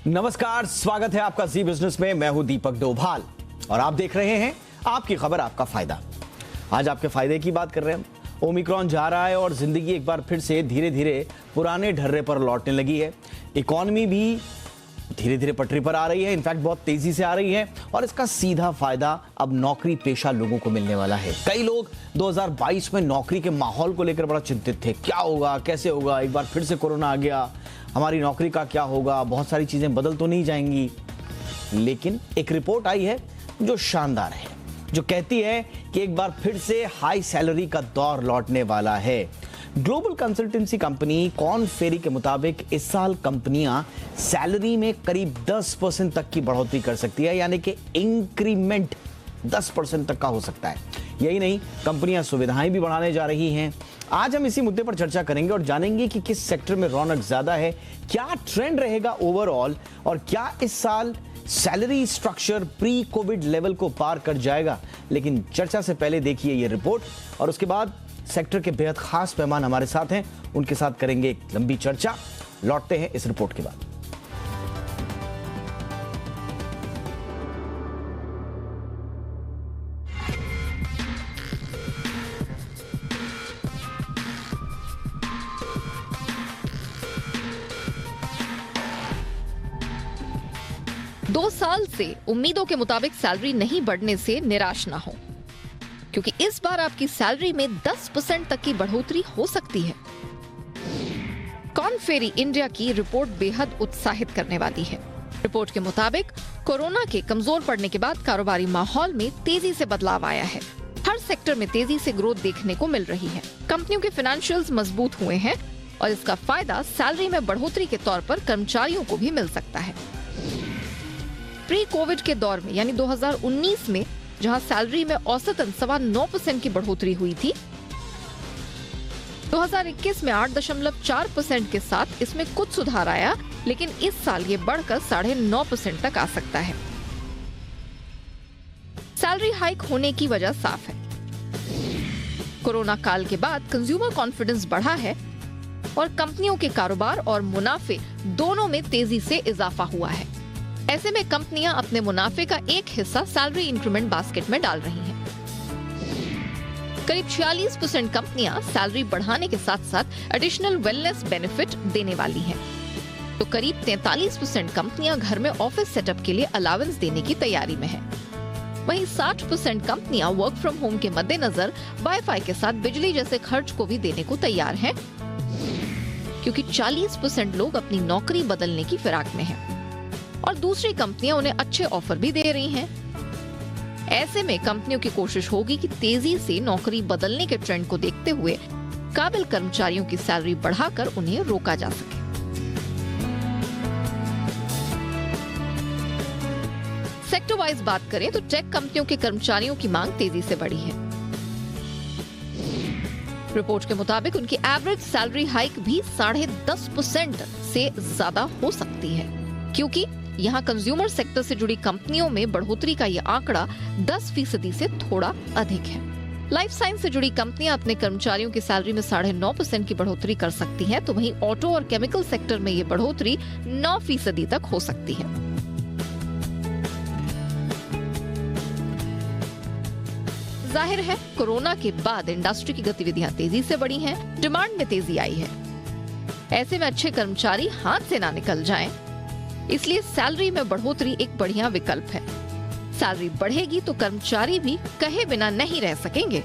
नमस्कार, स्वागत है आपका जी बिजनेस में। मैं हूं दीपक डोभाल और आप देख रहे हैं आपकी खबर आपका फायदा। आज आपके फायदे की बात कर रहे हैं हम। ओमिक्रॉन जा रहा है और जिंदगी एक बार फिर से धीरे धीरे पुराने ढर्रे पर लौटने लगी है। इकोनॉमी भी धीरे धीरे पटरी पर आ रही है, इनफैक्ट बहुत तेजी से आ रही है और इसका सीधा फायदा अब नौकरी पेशा लोगों को मिलने वाला है। कई लोग 2022 में नौकरी के माहौल को लेकर बड़ा चिंतित थे। क्या होगा, कैसे होगा, एक बार फिर से कोरोना आ गया, हमारी नौकरी का क्या होगा, बहुत सारी चीजें बदल तो नहीं जाएंगी। लेकिन एक रिपोर्ट आई है जो शानदार है, जो कहती है कि एक बार फिर से हाई सैलरी का दौर लौटने वाला है। ग्लोबल कंसल्टेंसी कंपनी कॉर्न फेरी के मुताबिक इस साल कंपनियां सैलरी में करीब 10% तक की बढ़ोतरी कर सकती है, यानी कि इंक्रीमेंट 10% तक का हो सकता है। यही नहीं, कंपनियां सुविधाएं भी बढ़ाने जा रही हैं। आज हम इसी मुद्दे पर चर्चा करेंगे और जानेंगे कि किस सेक्टर में रौनक ज्यादा है, क्या ट्रेंड रहेगा ओवरऑल और क्या इस साल salary structure pre Covid level को पार कर जाएगा। लेकिन चर्चा से पहले देखिए ये रिपोर्ट और उसके बाद सेक्टर के बेहद खास मेहमान हमारे साथ हैं, उनके साथ करेंगे एक लंबी चर्चा। लौटते हैं इस रिपोर्ट के बाद। दो साल से उम्मीदों के मुताबिक सैलरी नहीं बढ़ने से निराश ना हो, क्योंकि इस बार आपकी सैलरी में 10% तक की बढ़ोतरी हो सकती है। कॉर्न फेरी इंडिया की रिपोर्ट बेहद उत्साहित करने वाली है। रिपोर्ट के मुताबिक कोरोना के कमजोर पड़ने के बाद कारोबारी माहौल में तेजी से बदलाव आया है। हर सेक्टर में तेजी से ग्रोथ देखने को मिल रही है। कंपनियों के फाइनेंशियल्स मजबूत हुए हैं और इसका फायदा सैलरी में बढ़ोतरी के तौर पर कर्मचारियों को भी मिल सकता है। प्री कोविड के दौर में यानी 2019 में जहां सैलरी में औसतन 9.25% की बढ़ोतरी हुई थी, 2021 में 8.4% के साथ इसमें कुछ सुधार आया, लेकिन इस साल ये बढ़कर 9.5% तक आ सकता है। सैलरी हाइक होने की वजह साफ है। कोरोना काल के बाद कंज्यूमर कॉन्फिडेंस बढ़ा है और कंपनियों के कारोबार और मुनाफे दोनों में तेजी से इजाफा हुआ है। ऐसे में कंपनियां अपने मुनाफे का एक हिस्सा सैलरी इंक्रीमेंट बास्केट में डाल रही हैं। करीब 46% कंपनियां सैलरी बढ़ाने के साथ साथ एडिशनल वेलनेस बेनिफिट देने वाली हैं। तो करीब 43% कंपनियां घर में ऑफिस सेटअप के लिए अलावेंस देने की तैयारी में हैं। वहीं 60% कंपनियां वर्क फ्रॉम होम के मद्देनजर वाईफाई के साथ बिजली जैसे खर्च को भी देने को तैयार हैं, क्योंकि 40% लोग अपनी नौकरी बदलने की फिराक में हैं और दूसरी कंपनियां उन्हें अच्छे ऑफर भी दे रही हैं। ऐसे में कंपनियों की कोशिश होगी कि तेजी से नौकरी बदलने के ट्रेंड को देखते हुए काबिल कर्मचारियों की सैलरी बढ़ाकर उन्हें रोका जा सके। सेक्टर वाइज बात करें तो टेक कंपनियों के कर्मचारियों की मांग तेजी से बढ़ी है। रिपोर्ट के मुताबिक उनकी एवरेज सैलरी हाइक भी 10.5% से ज्यादा हो सकती है, क्योंकि यहाँ कंज्यूमर सेक्टर से जुड़ी कंपनियों में बढ़ोतरी का ये आंकड़ा 10% से थोड़ा अधिक है। लाइफ साइंस से जुड़ी कंपनियां अपने कर्मचारियों की सैलरी में 9.5% की बढ़ोतरी कर सकती हैं, तो वहीं ऑटो और केमिकल सेक्टर में ये बढ़ोतरी 9% तक हो सकती है। जाहिर है कोरोना के बाद इंडस्ट्री की गतिविधियां तेजी से बढ़ी हैं, डिमांड में तेजी आई है। ऐसे में अच्छे कर्मचारी हाथ से ना निकल जाएं, इसलिए सैलरी में बढ़ोतरी एक बढ़िया विकल्प है। सैलरी बढ़ेगी तो कर्मचारी भी कहे बिना नहीं रह सकेंगे।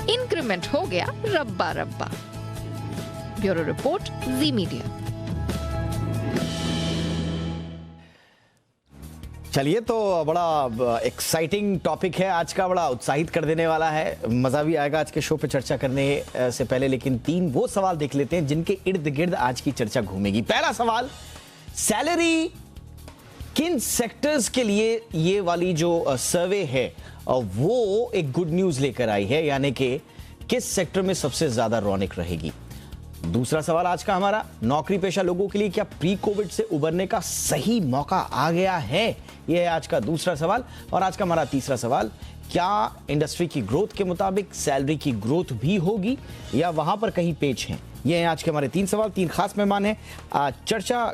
इंक्रीमेंट हो गया रब्बा रब्बा। ब्यूरो रिपोर्ट, जी मीडिया। चलिए, तो बड़ा एक्साइटिंग टॉपिक है आज का, बड़ा उत्साहित कर देने वाला है। मजा भी आएगा आज के शो पे चर्चा करने से पहले, लेकिन 3 वो सवाल देख लेते हैं जिनके इर्द गिर्द आज की चर्चा घूमेगी। पहला सवाल, सैलरी किन सेक्टर्स के लिए ये वाली जो सर्वे है वो एक गुड न्यूज लेकर आई है, यानी कि किस सेक्टर में सबसे ज्यादा रौनक रहेगी। दूसरा सवाल आज का हमारा, नौकरी पेशा लोगों के लिए क्या प्री कोविड से उबरने का सही मौका आ गया है, यह है आज का दूसरा सवाल। और आज का हमारा तीसरा सवाल, क्या इंडस्ट्री की ग्रोथ के मुताबिक सैलरी की ग्रोथ भी होगी या वहां पर कहीं पेच है। ये हैं आज के हमारे 3 सवाल। 3 खास मेहमान हैं। चर्चा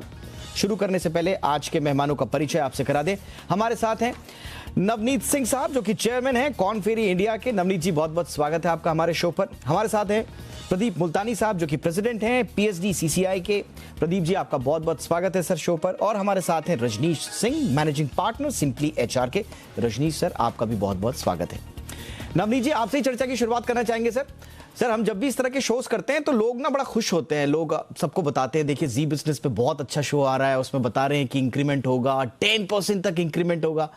शुरू करने से पहले आज के मेहमानों का परिचय आपसे करा दें। हमारे साथ हैं नवनीत सिंह साहब, जो कि चेयरमैन हैं कॉर्न फेरी इंडिया के। नवनीत जी, बहुत बहुत स्वागत है आपका हमारे शो पर। हमारे साथ हैं प्रदीप मुल्तानी साहब, जो कि प्रेसिडेंट हैं पीएचडी सीसीआई के। प्रदीप जी, आपका बहुत बहुत स्वागत है सर शो पर। और हमारे साथ हैं Rajneesh Singh, managing partner simply HR के। रजनीश सर, आपका भी बहुत बहुत स्वागत है। नवनीत जी, आपसे ही चर्चा की शुरुआत करना चाहेंगे सर। सर, हम जब भी इस तरह के शोज करते हैं तो लोग ना बड़ा खुश होते हैं, लोग सबको बताते हैं देखिए जी बिजनेस पे बहुत अच्छा शो आ रहा है, उसमें बता रहे हैं कि इंक्रीमेंट होगा, 10% तक इंक्रीमेंट होगा।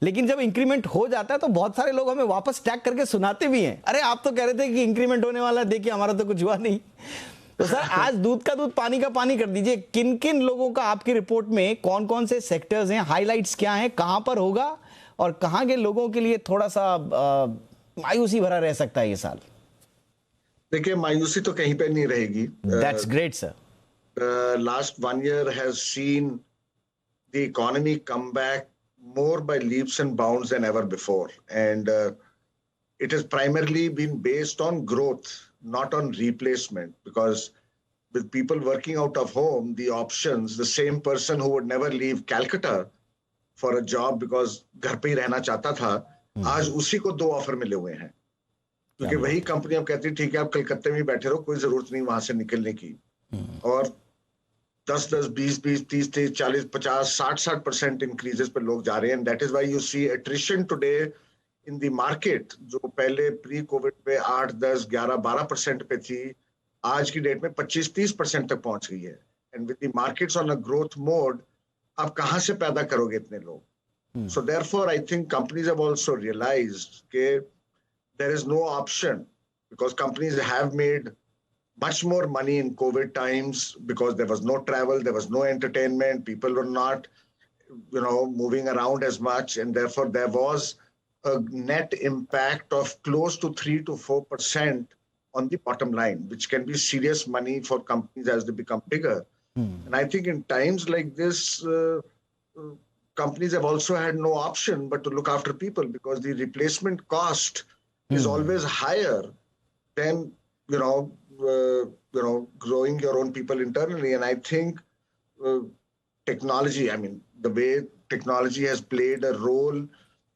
लेकिन जब इंक्रीमेंट हो जाता है तो बहुत सारे लोग हमें वापस टैग करके सुनाते भी हैं, अरे आप तो कह रहे थे कि इंक्रीमेंट होने वाला है, देखिए हमारा तो कुछ हुआ नहीं। तो सर, आज दूध का दूध पानी का पानी कर दीजिए, किन किन लोगों का आपकी रिपोर्ट में कौन कौन से सेक्टर्स हैं, हाईलाइट्स क्या हैं, कहां पर होगा और कहां के लोगों के लिए थोड़ा सा मायूसी भरा रह सकता है ये साल? देखिए, मायूसी तो कहीं पे नहीं रहेगी। That's great, sir. Last 1 year has seen the economy come back more by leaps and bounds than ever before, and it has primarily been based on growth, not on replacement. Because with people working out of home, the options, the same person who would never leave Calcutta for a job because घर पे ही रहना चाहता था, आज उसी को 2 offer मिले हुए हैं। क्योंकि वही कंपनी अब कहती है ठीक है आप कलकत्ते में ही बैठे रहो, कोई जरूरत नहीं वहां से निकलने की। और 10-10, 20-20, 30-30, 40, 50, 60% इंक्रीजेस पे लोग जा रहे हैं। That is why you see attrition today in the market, जो पहले प्री कोविड पे 8, 10, 11, 12% पे थी, आज की डेट में 25-30% तक पहुंच गई है। And with the markets on a growth mode, आप कहां से पैदा करोगे इतने लोग? So therefore I think companies have also realised के there is no option, because companies have made much more money in COVID times because there was no travel, there was no entertainment, people were not, moving around as much, and therefore there was a net impact of close to 3 to 4% on the bottom line, which can be serious money for companies as they become bigger. And I think in times like this, companies have also had no option but to look after people, because the replacement cost is always higher than growing your own people internally. And I think technology, I mean, the way technology has played a role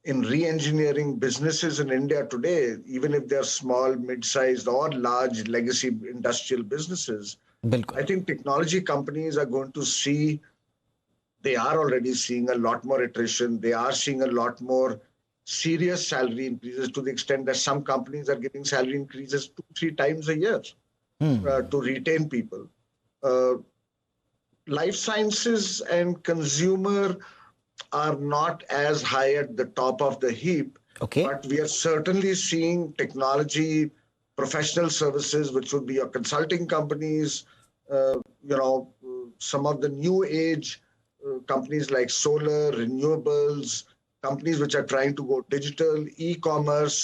in re-engineering businesses in India today, even if they're small, mid-sized or large legacy industrial businesses, I think technology companies are going to see, they are already seeing a lot more attrition. They are seeing a lot more serious salary increases, to the extent that some companies are giving salary increases 2-3 times a year to retain people. Life sciences and consumer are not as high at the top of the heap, but we are certainly seeing technology, professional services, which would be your consulting companies, some of the new age companies like solar, renewables, companies which are trying to go digital, e-commerce,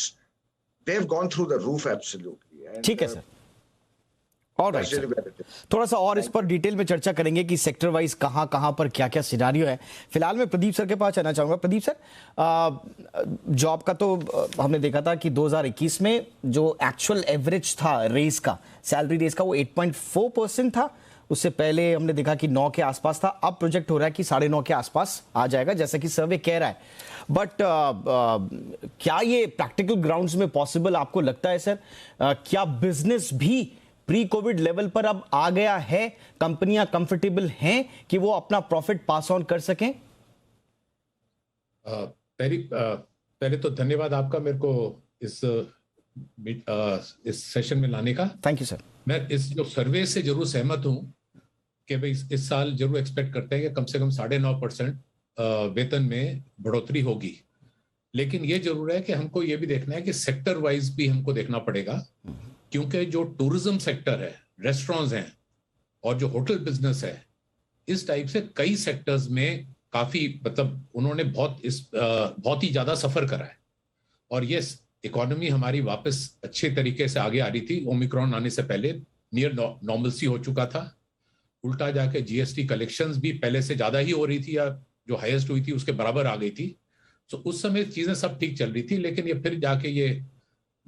they've gone through the roof absolutely. ठीक है sir, alright sir, थोड़ा सा और इस पर detail में चर्चा करेंगे कि सेक्टर वाइज कहां पर क्या क्या सिनारियो है। फिलहाल मैं प्रदीप सर के पास आना चाहूंगा। प्रदीप सर, जॉब का तो हमने देखा था कि 2021 में जो एक्चुअल एवरेज था रेस का, सैलरी रेस का, वो 8.4% था। उससे पहले हमने देखा कि 9 के आसपास था, अब प्रोजेक्ट हो रहा है कि 9.5 के आसपास आ जाएगा, जैसा कि सर्वे कह रहा है। बट क्या ये प्रैक्टिकल ग्राउंड्स में पॉसिबल आपको लगता है सर? क्या बिजनेस भी प्री कोविड लेवल पर अब आ गया है? कंपनियां कंफर्टेबल हैं कि वो अपना प्रॉफिट पास ऑन कर सकें? पहले तो धन्यवाद आपका मेरे को इस सेशन में लाने का। Thank you sir. मैं इस जो सर्वे से जरूर सहमत हूं कि भाई इस साल जरूर एक्सपेक्ट करते हैं कि कम से कम 9.5% वेतन में बढ़ोतरी होगी। लेकिन ये जरूर है कि हमको ये भी देखना है कि सेक्टर वाइज भी हमको देखना पड़ेगा, क्योंकि जो टूरिज्म सेक्टर है, रेस्टोरेंट्स हैं और जो होटल बिजनेस है, इस टाइप से कई सेक्टर्स में काफी उन्होंने बहुत ही ज्यादा सफर करा है। और ये इकोनॉमी हमारी वापस अच्छे तरीके से आगे आ रही थी। ओमिक्रॉन आने से पहले नियर नॉर्मलसी हो चुका था। उल्टा जाके जीएसटी कलेक्शंस भी पहले से ज्यादा ही हो रही थी, या जो हाईएस्ट हुई थी उसके बराबर आ गई थी। तो उस समय चीजें सब ठीक चल रही थी, लेकिन ये फिर जाके ये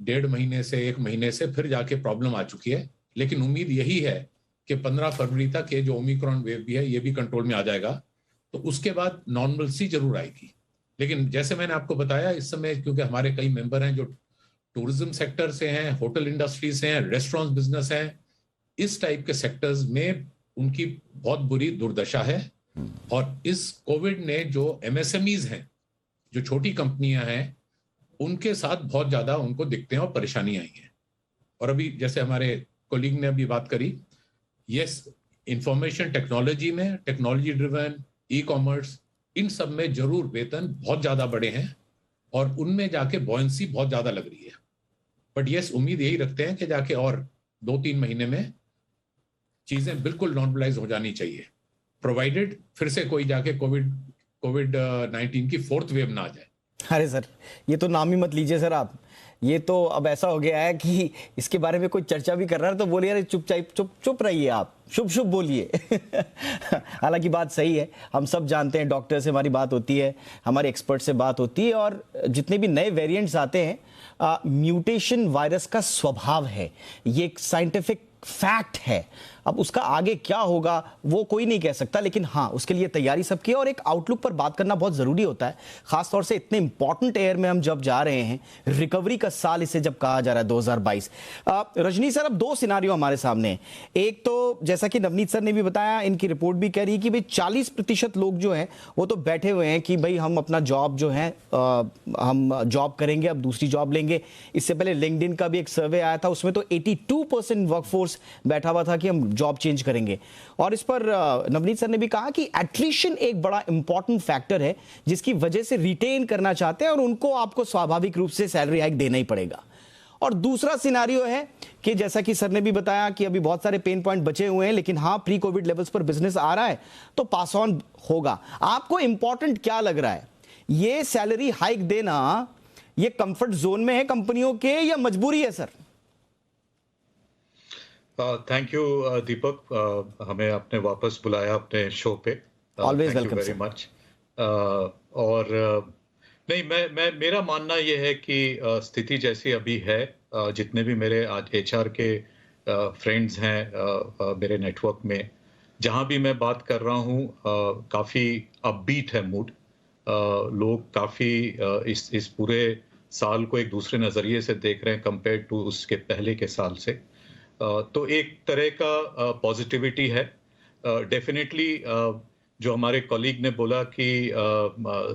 1.5 महीने से 1 महीने से फिर जाके प्रॉब्लम आ चुकी है। लेकिन उम्मीद यही है कि 15 फरवरी तक ये जो ओमिक्रॉन वेव भी है ये भी कंट्रोल में आ जाएगा, तो उसके बाद नॉर्मलसी जरूर आएगी। लेकिन जैसे मैंने आपको बताया, इस समय क्योंकि हमारे कई मेंबर हैं जो टूरिज्म सेक्टर से हैं, होटल इंडस्ट्री से हैं, रेस्टोरेंट बिजनेस है, इस टाइप के सेक्टर्स में उनकी बहुत बुरी दुर्दशा है। और इस कोविड ने जो एमएसएमईज हैं, जो छोटी कंपनियां हैं, उनके साथ बहुत ज्यादा उनको दिखते हैं और परेशानी आई है। और अभी जैसे हमारे कोलीग ने अभी बात करी, यस, इंफॉर्मेशन टेक्नोलॉजी में, टेक्नोलॉजी ड्रिवन, ई कॉमर्स, इन सब में जरूर वेतन बहुत ज्यादा बढ़े हैं और उनमें जाके बॉयंसी बहुत ज्यादा लग रही है। बट यस, उम्मीद यही रखते हैं कि जाके और 2-3 महीने में चीजें बिल्कुल नॉर्मलाइज हो जानी चाहिए, प्रोवाइडेड फिर से कोई जाके कोविड-19 की 4th वेव ना आ जाए। अरे सर, ये तो नाम ही मत लीजिए सर आप। ये तो अब ऐसा हो गया है कि इसके बारे में कोई चर्चा भी कर रहा है तो बोलिए यार चुप रहिए, आप शुभ शुभ बोलिए। हालांकि बात सही है, हम सब जानते हैं, डॉक्टर से हमारी बात होती है, हमारे एक्सपर्ट से बात होती है, और जितने भी नए वेरिएंट्स आते हैं, म्यूटेशन वायरस का स्वभाव है, ये एक साइंटिफिक फैक्ट है। अब उसका आगे क्या होगा वो कोई नहीं कह सकता, लेकिन हाँ, उसके लिए तैयारी सबकी है और एक आउटलुक पर बात करना बहुत जरूरी होता है, खासतौर से इतने इंपॉर्टेंट ईयर में हम जब जा रहे हैं, रिकवरी का साल इसे जब कहा जा रहा है 2022। रजनी सर, अब 2 सिनारियो हमारे सामने हैं। एक तो जैसा कि नवनीत सर ने भी बताया, इनकी रिपोर्ट भी कह रही है कि भाई 40% लोग जो हैं वो तो बैठे हुए हैं कि भाई हम अपना जॉब जो है हम जॉब करेंगे, अब दूसरी जॉब लेंगे। इससे पहले लिंक्डइन का भी एक सर्वे आया था, उसमें तो 82% वर्कफोर्स बैठा हुआ था कि हम जॉब चेंज करेंगे। और इस पर नवनीत सर ने भी कहा कि एट्रिशन एक बड़ा इंपॉर्टेंट फैक्टर है जिसकी वजह से रिटेन करना चाहते हैं और उनको आपको स्वाभाविक रूप से सैलरी हाइक देना ही पड़ेगा। और दूसरा सिनारियो है कि जैसा कि सर ने भी बताया कि अभी बहुत सारे पेन पॉइंट बचे हुए हैं, लेकिन हाँ, प्री कोविड लेवल्स पर बिजनेस आ रहा है तो पास ऑन होगा। आपको इंपॉर्टेंट क्या लग रहा है, ये सैलरी हाइक देना ये कंफर्ट जोन में है कंपनियों के या मजबूरी है सर? थैंक यू दीपक, हमें आपने वापस बुलाया अपने शो पे। Always welcome very much. और नहीं, मैं मेरा मानना ये है कि स्थिति जैसी अभी है, जितने भी मेरे आज एचआर के फ्रेंड्स हैं मेरे नेटवर्क में, जहां भी मैं बात कर रहा हूं, काफी अपबीट है मूड। लोग काफी इस पूरे साल को एक दूसरे नजरिए से देख रहे हैं कंपेयर टू उसके पहले के साल से। तो एक तरह का पॉजिटिविटी है डेफिनेटली। जो हमारे कॉलीग ने बोला कि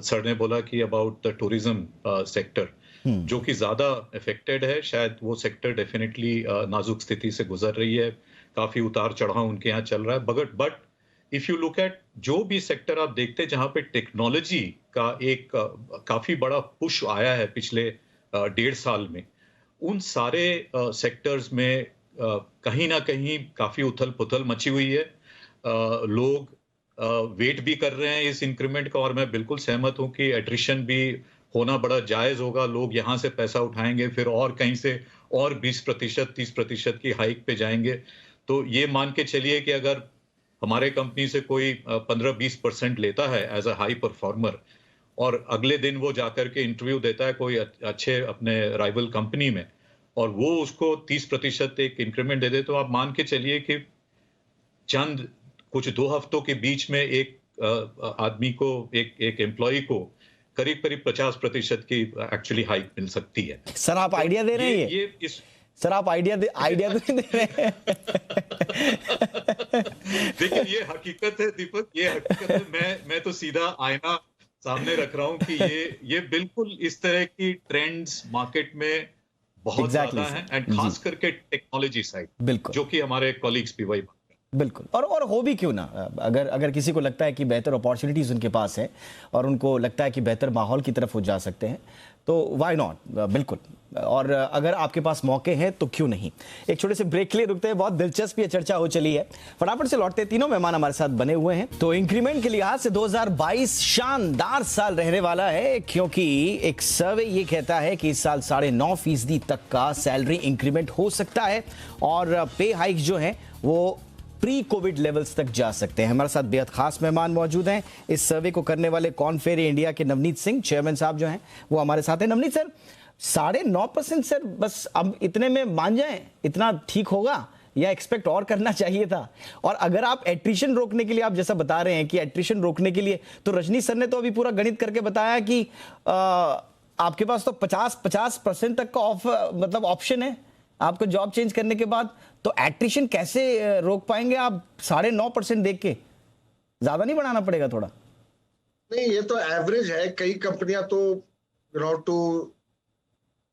सर ने बोला कि अबाउट द टूरिज्म सेक्टर जो कि ज्यादा अफेक्टेड है, शायद वो सेक्टर डेफिनेटली नाजुक स्थिति से गुजर रही है, काफी उतार चढ़ाव उनके यहाँ चल रहा है। But if you look at जो भी सेक्टर आप देखते हैं जहां पे टेक्नोलॉजी का एक काफी बड़ा पुश आया है पिछले 1.5 साल में, उन सारे सेक्टर्स में कहीं ना कहीं काफी उथल पुथल मची हुई है। लोग वेट भी कर रहे हैं इस इंक्रीमेंट का, और मैं बिल्कुल सहमत हूं कि एट्रिशन भी होना बड़ा जायज होगा। लोग यहां से पैसा उठाएंगे, फिर और कहीं से और 20%, 30% की हाइक पे जाएंगे। तो ये मान के चलिए कि अगर हमारे कंपनी से कोई 15-20% लेता है एज अ हाई परफॉर्मर, और अगले दिन वो जाकर के इंटरव्यू देता है कोई अच्छे अपने राइवल कंपनी में, और वो उसको 30% एक इंक्रीमेंट दे दे, तो आप मान के चलिए कि चंद कुछ 2 हफ्तों के बीच में एक आदमी को, एक एम्प्लॉय को करीब 50% की एक्चुअली हाइक मिल सकती है। सर आप आइडिया दे रहे हैं ये इस सर आप आइडिया दे रहे हैं। देखिए, ये हकीकत है दीपक, ये हकीकत है। मैं तो सीधा आईना सामने रख रहा हूं कि ये बिल्कुल इस तरह की ट्रेंड्स मार्केट में बहुत ज्यादा है, एंड खास करके टेक्नोलॉजी साइड, बिल्कुल, जो कि हमारे कॉलीग्स भी वही बात कर रहे हैं। बिल्कुल, और हो भी क्यों ना, अगर किसी को लगता है कि बेहतर अपॉर्चुनिटीज उनके पास है और उनको लगता है कि बेहतर माहौल की तरफ वो जा सकते हैं, तो व्हाई नॉट, बिल्कुल। और अगर आपके पास मौके हैं तो क्यों नहीं। एक छोटे से ब्रेक के लिए रुकते हैं, बहुत दिलचस्प ये चर्चा हो चली है, फटाफट से लौटते। तीनों मेहमान हमारे साथ बने हुए हैं। तो इंक्रीमेंट के लिहाज से 2022 शानदार साल रहने वाला है, क्योंकि एक सर्वे ये कहता है कि इस साल 9.5% तक का सैलरी इंक्रीमेंट हो सकता है और पे हाइक जो है वो प्री कोविड लेवल्स तक जा सकते हैं। हमारे साथ बेहद खास मेहमान मौजूद हैं। इस सर्वे को करने वाले कॉनफेयर इंडिया के नवनीत सिंह चेयरमैन साहब जो हैं वो हमारे साथ हैं। नवनीत सर, 9.5% सर, बस अब इतने में मान जाएं, इतना ठीक होगा, या एक्सपेक्ट और करना चाहिए था? और अगर आप एट्रिशन रोकने के लिए, आप जैसा बता रहे हैं कि एट्रिशन रोकने के लिए, तो रजनीश सर ने तो अभी पूरा गणित करके बताया कि आपके पास तो 50% तक का मतलब ऑप्शन है आपको जॉब चेंज करने के बाद, तो एट्रिशन कैसे रोक पाएंगे आप? 9.5% देख के ज्यादा नहीं बढ़ाना पड़ेगा थोड़ा? नहीं, ये तो एवरेज है। कई कंपनियां तो to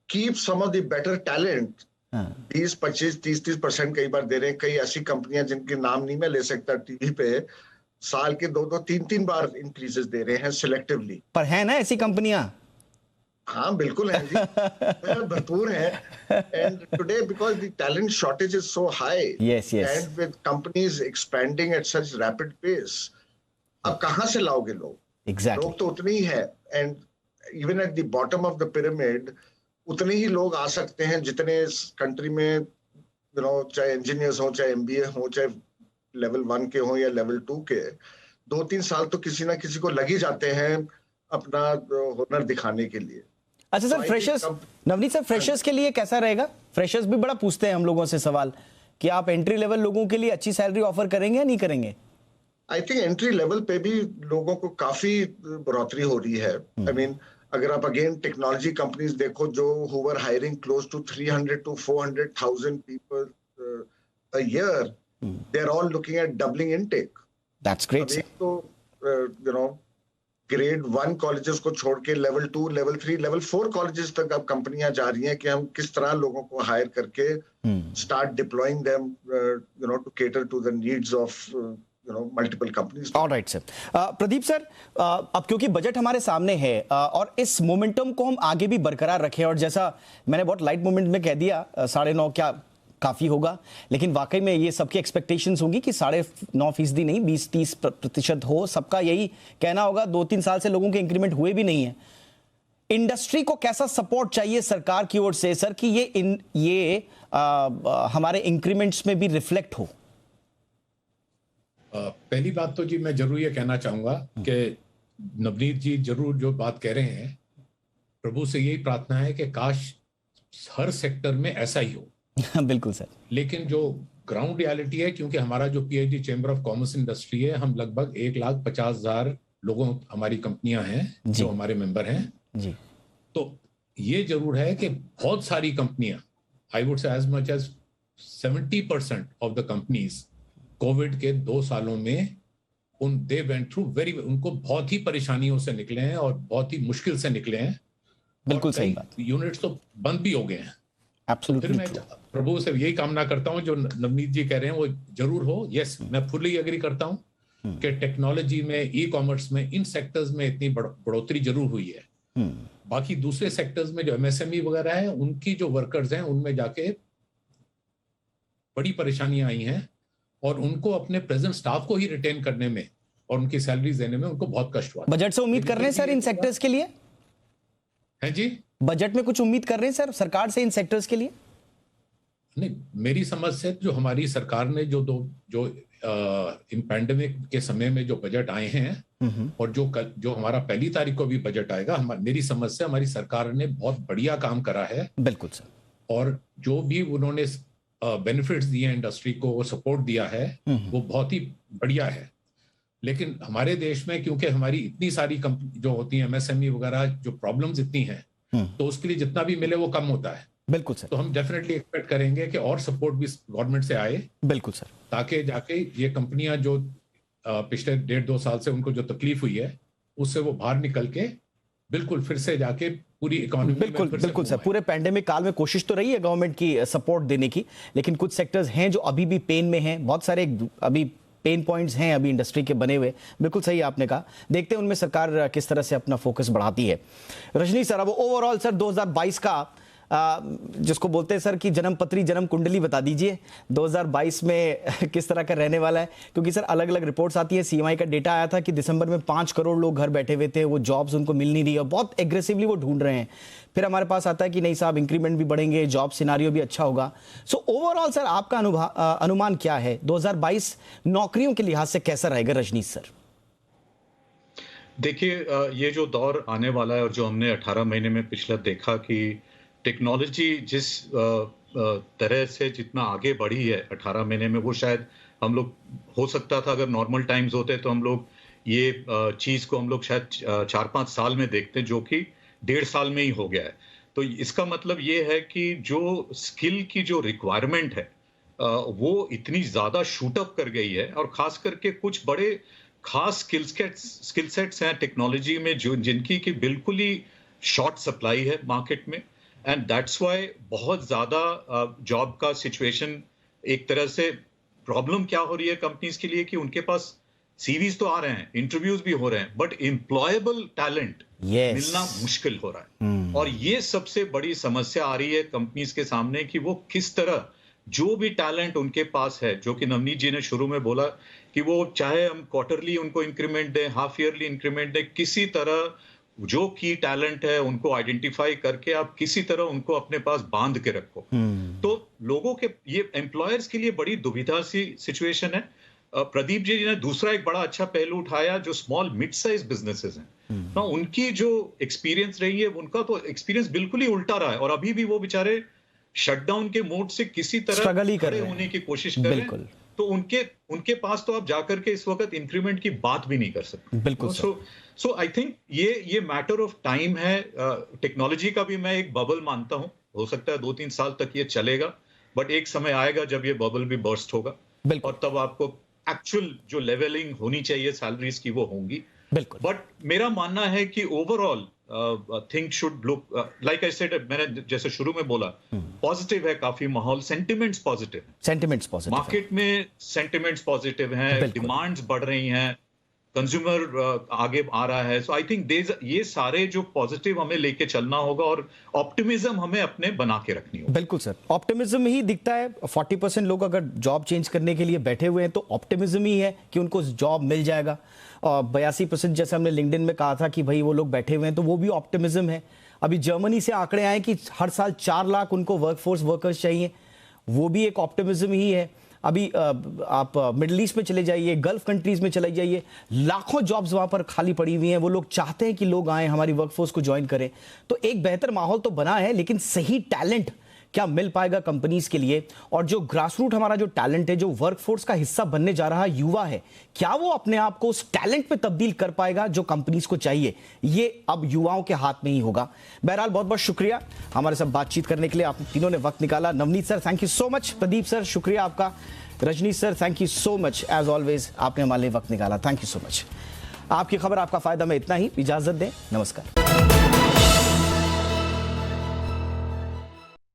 keep some of the better talent 20, 25, 30% कई बार दे रहे हैं। कई ऐसी कंपनियां जिनके नाम नहीं मैं ले सकता टीवी पे, साल के 2-2, 3-3 बार इंक्रीजेस दे रहे हैं सिलेक्टिवली। पर है ना ऐसी कंपनियां? हाँ बिल्कुल है जी, भरपूर है। And today because the talent shortage is so high, Yes, yes. And with companies expanding at such rapid pace, अब कहां से लाओगे लोग? एग्जैक्टली। लोग तो उतने ही है, and even at the bottom of the pyramid उतने ही लोग आ सकते हैं जितने इस कंट्री में चाहे इंजीनियर्स हो, चाहे एमबीए हो, चाहे लेवल 1 के हो या लेवल 2 के। 2-3 साल तो किसी ना किसी को लग ही जाते हैं अपना हुनर दिखाने के लिए। अच्छा sir, freshers, Navneet sir, freshers के लिए कैसा रहेगा? फ्रेशर्स भी बड़ा पूछते हैं हम लोगों से सवाल कि आप एंट्री लेवल लोगों के लिए अच्छी सैलरी ऑफर करेंगे या नहीं करेंगे? आई थिंक एंट्री लेवल पे भी लोगों को काफी बढ़ोतरी हो रही है। आई मीन अगर आप अगेन टेक्नोलॉजी कंपनीज देखो जो who were hiring close to 300 to 400,000 people a year, they are all looking at doubling intake. That's great sir. तो ग्रेड 1 कॉलेजेस को छोड़ के लेवल 2, लेवल 3, लेवल 4 कॉलेजेस तक अब कंपनियां जा रही हैं कि हम किस तरह लोगों को हायर करके start deploying them to cater to the needs of multiple companies. Alright sir. Pradeep sir, अब क्योंकि बजट हमारे सामने है और इस मोमेंटम को हम आगे भी बरकरार रखें, और जैसा मैंने बहुत लाइट मोमेंट में कह दिया 9.5 क्या काफी होगा, लेकिन वाकई में ये सबकी एक्सपेक्टेशंस होंगी कि 9.5% नहीं 20-30% हो। सबका यही कहना होगा, 2-3 साल से लोगों के इंक्रीमेंट हुए भी नहीं है। इंडस्ट्री को कैसा सपोर्ट चाहिए सरकार की ओर से सर कि ये हमारे इंक्रीमेंट्स में भी रिफ्लेक्ट हो? पहली बात तो जी मैं जरूर ये कहना चाहूंगा कि नवनीत जी जरूर जो बात कह रहे हैं, प्रभु से यही प्रार्थना है कि काश हर सेक्टर में ऐसा ही हो। बिल्कुल सर। लेकिन जो ग्राउंड रियलिटी है, क्योंकि हमारा जो PhD chamber of commerce industry है, हम लगभग 1,50,000 लोगों, हमारी कंपनियां हैं जो हमारे मेंबर हैं जी। तो ये जरूर है कि बहुत सारी कंपनियां, I would say as much as 70% of the companies covid के 2 सालों में दे वेंट थ्रू उनको बहुत ही परेशानियों से निकले हैं और बहुत ही मुश्किल से निकले हैं। बिल्कुल सही बात। यूनिट्स तो बंद भी हो गए हैं। एब्सोल्युटली। फिर मैं प्रभु से यही कामना करता हूं जो नवनीत जी कह रहे हैं वो जरूर हो। यस, मैं फुली एग्री करता हूं कि टेक्नोलॉजी में, ई कॉमर्स में, इन सेक्टर्स में इतनी बढ़ोतरी जरूर हुई है। बाकी दूसरे सेक्टर्स में जो एमएसएमई वगैरह है, उनकी जो वर्कर्स हैं उनमें जाके बड़ी परेशानियां आई हैं और उनको अपने प्रेजेंट स्टाफ को ही रिटेन करने में और उनकी सैलरीज देने में उनको बहुत कष्ट हुआ। बजट से उम्मीद कर रहे हैं सर इन सेक्टर्स के लिए? हैं जी, बजट में कुछ उम्मीद कर रहे हैं सर सरकार से इन सेक्टर्स के लिए? नहीं, मेरी समझ से जो हमारी सरकार ने जो इन पैंडेमिक के समय में जो बजट आए हैं और जो हमारा 1 तारीख को भी बजट आएगा, मेरी समझ से हमारी सरकार ने बहुत बढ़िया काम करा है। बिल्कुल सर। और जो भी उन्होंने बेनिफिट्स दिए इंडस्ट्री को, सपोर्ट दिया है, वो बहुत ही बढ़िया है। लेकिन हमारे देश में क्योंकि हमारी इतनी सारी कंपनी जो होती हैं, एमएसएमई वगैरह, जो प्रॉब्लम्स इतनी हैं, तो उसके लिए जितना भी मिले वो कम होता है। बिल्कुल सर। तो हम डेफिनेटली एक्सपेक्ट करेंगे कि और सपोर्ट भी गवर्नमेंट से आए। बिल्कुल सर। ताकि जाके ये कंपनियां जो पिछले 1.5-2 साल से उनको जो तकलीफ हुई है उससे वो बाहर निकल के बिल्कुल फिर से जाके पूरी इकोनॉमी बिल्कुल सर। पूरे पैंडेमिक काल में कोशिश तो रही है गवर्नमेंट की सपोर्ट देने की, लेकिन कुछ सेक्टर्स हैं जो अभी भी पेन में हैं। बहुत सारे अभी पेन पॉइंट्स हैं अभी इंडस्ट्री के बने हुए। बिल्कुल सही आपने कहा। देखते हैं उनमें सरकार किस तरह से अपना फोकस बढ़ाती है। रजनीश सर, अब ओवरऑल सर 2022 का जिसको बोलते हैं सर कि जन्म पत्री, जन्म कुंडली बता दीजिए 2022 में किस तरह का रहने वाला है? क्योंकि सर अलग अलग रिपोर्ट्स आती है। सीएमआई का डेटा आया था कि दिसंबर में 5 करोड़ लोग घर बैठे हुए थे, वो जॉब्स उनको मिल नहीं रही और बहुत एग्रेसिवली वो ढूंढ रहे हैं। फिर हमारे पास आता है कि नहीं साहब, इंक्रीमेंट भी बढ़ेंगे, जॉब सिनारियो भी अच्छा होगा। सो ओवरऑल सर आपका अनुमान क्या है 2022 नौकरियों के लिहाज से कैसा रहेगा रजनीश सर? देखिए, ये जो दौर आने वाला है और जो हमने 18 महीने में पिछला देखा कि टेक्नोलॉजी जिस तरह से जितना आगे बढ़ी है 18 महीने में, वो शायद हम लोग, हो सकता था अगर नॉर्मल टाइम्स होते तो हम लोग ये चीज को हम लोग शायद 4-5 साल में देखते, जो कि 1.5 साल में ही हो गया है। तो इसका मतलब ये है कि जो स्किल की जो रिक्वायरमेंट है वो इतनी ज्यादा शूट अप कर गई है, और खास करके कुछ बड़े खास स्किल सेट्स हैं टेक्नोलॉजी में जो जिनकी कि बिल्कुल ही शॉर्ट सप्लाई है मार्केट में। एंड दैट्स व्हाई बहुत ज्यादा जॉब का सिचुएशन, एक तरह से प्रॉब्लम क्या हो रही है कंपनीज के लिए कि उनके पास सीवीज तो आ रहे हैं, इंटरव्यूज भी हो रहे हैं, बट एम्प्लॉयबल टैलेंट मिलना मुश्किल हो रहा है। और ये सबसे बड़ी समस्या आ रही है कंपनीज के सामने कि वो किस तरह जो भी टैलेंट उनके पास है, जो कि नवनीत जी ने शुरू में बोला कि वो चाहे हम क्वार्टरली उनको इंक्रीमेंट दें, हाफ ईयरली इंक्रीमेंट दें, किसी तरह जो की टैलेंट है उनको आइडेंटिफाई करके आप किसी तरह उनको अपने पास बांध के रखो। तो लोगों के, ये एम्प्लॉयर्स के लिए बड़ी दुविधा सी सिचुएशन है। प्रदीप जी ने दूसरा एक बड़ा अच्छा पहलू उठाया, जो स्मॉल मिड साइज बिजनेसेस हैं ना, उनकी जो एक्सपीरियंस रही है, उनका तो एक्सपीरियंस बिल्कुल ही उल्टा रहा है, और अभी भी वो बेचारे शटडाउन के मोड से किसी तरह खड़े होने की कोशिश कर रहे हैं। तो उनके पास तो आप जाकर के इस वक्त इंक्रीमेंट की बात भी नहीं कर सकते। बिल्कुल। सो आई थिंक ये मैटर ऑफ टाइम है। टेक्नोलॉजी का भी मैं एक बबल मानता हूं, हो सकता है 2-3 साल तक ये चलेगा, बट एक समय आएगा जब ये बबल भी बर्स्ट होगा, और तब आपको एक्चुअल जो लेवलिंग होनी चाहिए सैलरीज की वो होंगी। बिल्कुल। बट मेरा मानना है कि overall thing should look like I said, मैंने जैसे शुरू में बोला, पॉजिटिव है काफी माहौल, सेंटिमेंट्स पॉजिटिव, मार्केट में सेंटिमेंट्स पॉजिटिव हैं, डिमांड्स बढ़ रही हैं, कंज्यूमर आगे आ रहा है। सो आई थिंक ये सारे जो पॉजिटिव हमें लेके चलना होगा, और ऑप्टिमिज्म हमें अपने बना के रखनी होगी। बिल्कुल सर, ऑप्टिमिज्म ही दिखता है। 40% लोग अगर जॉब चेंज करने के लिए बैठे हुए हैं तो ऑप्टिमिज्म ही है कि उनको जॉब मिल जाएगा। और 82% जैसे हमने लिंक्डइन में कहा था कि भाई वो लोग बैठे हुए हैं, तो वो भी ऑप्टिमिज्म है। अभी जर्मनी से आंकड़े आए कि हर साल 4 लाख उनको वर्कर्स चाहिए, वो भी एक ऑप्टिमिज्म ही है। अभी आप मिडिल ईस्ट में चले जाइए, गल्फ कंट्रीज में चले जाइए, लाखों जॉब्स वहां पर खाली पड़ी हुई हैं। वो लोग चाहते हैं कि लोग आए, हमारी वर्कफोर्स को ज्वाइन करें। तो एक बेहतर माहौल तो बना है, लेकिन सही टैलेंट क्या मिल पाएगा कंपनीज के लिए? और जो ग्रासरूट हमारा जो टैलेंट है, जो वर्कफोर्स का हिस्सा बनने जा रहा युवा है, क्या वो अपने आप को उस टैलेंट में तब्दील कर पाएगा जो कंपनीज को चाहिए? ये अब युवाओं के हाथ में ही होगा। बहरहाल बहुत बहुत शुक्रिया हमारे साथ बातचीत करने के लिए, आप तीनों ने वक्त निकाला। Navneet sir, thank you so much. Pradeep sir, शुक्रिया आपका। Rajneesh sir, thank you so much, as always आपने हमारे लिए वक्त निकाला, थैंक यू सो मच। आपकी खबर आपका फायदा में इतना ही, इजाजत दें, नमस्कार।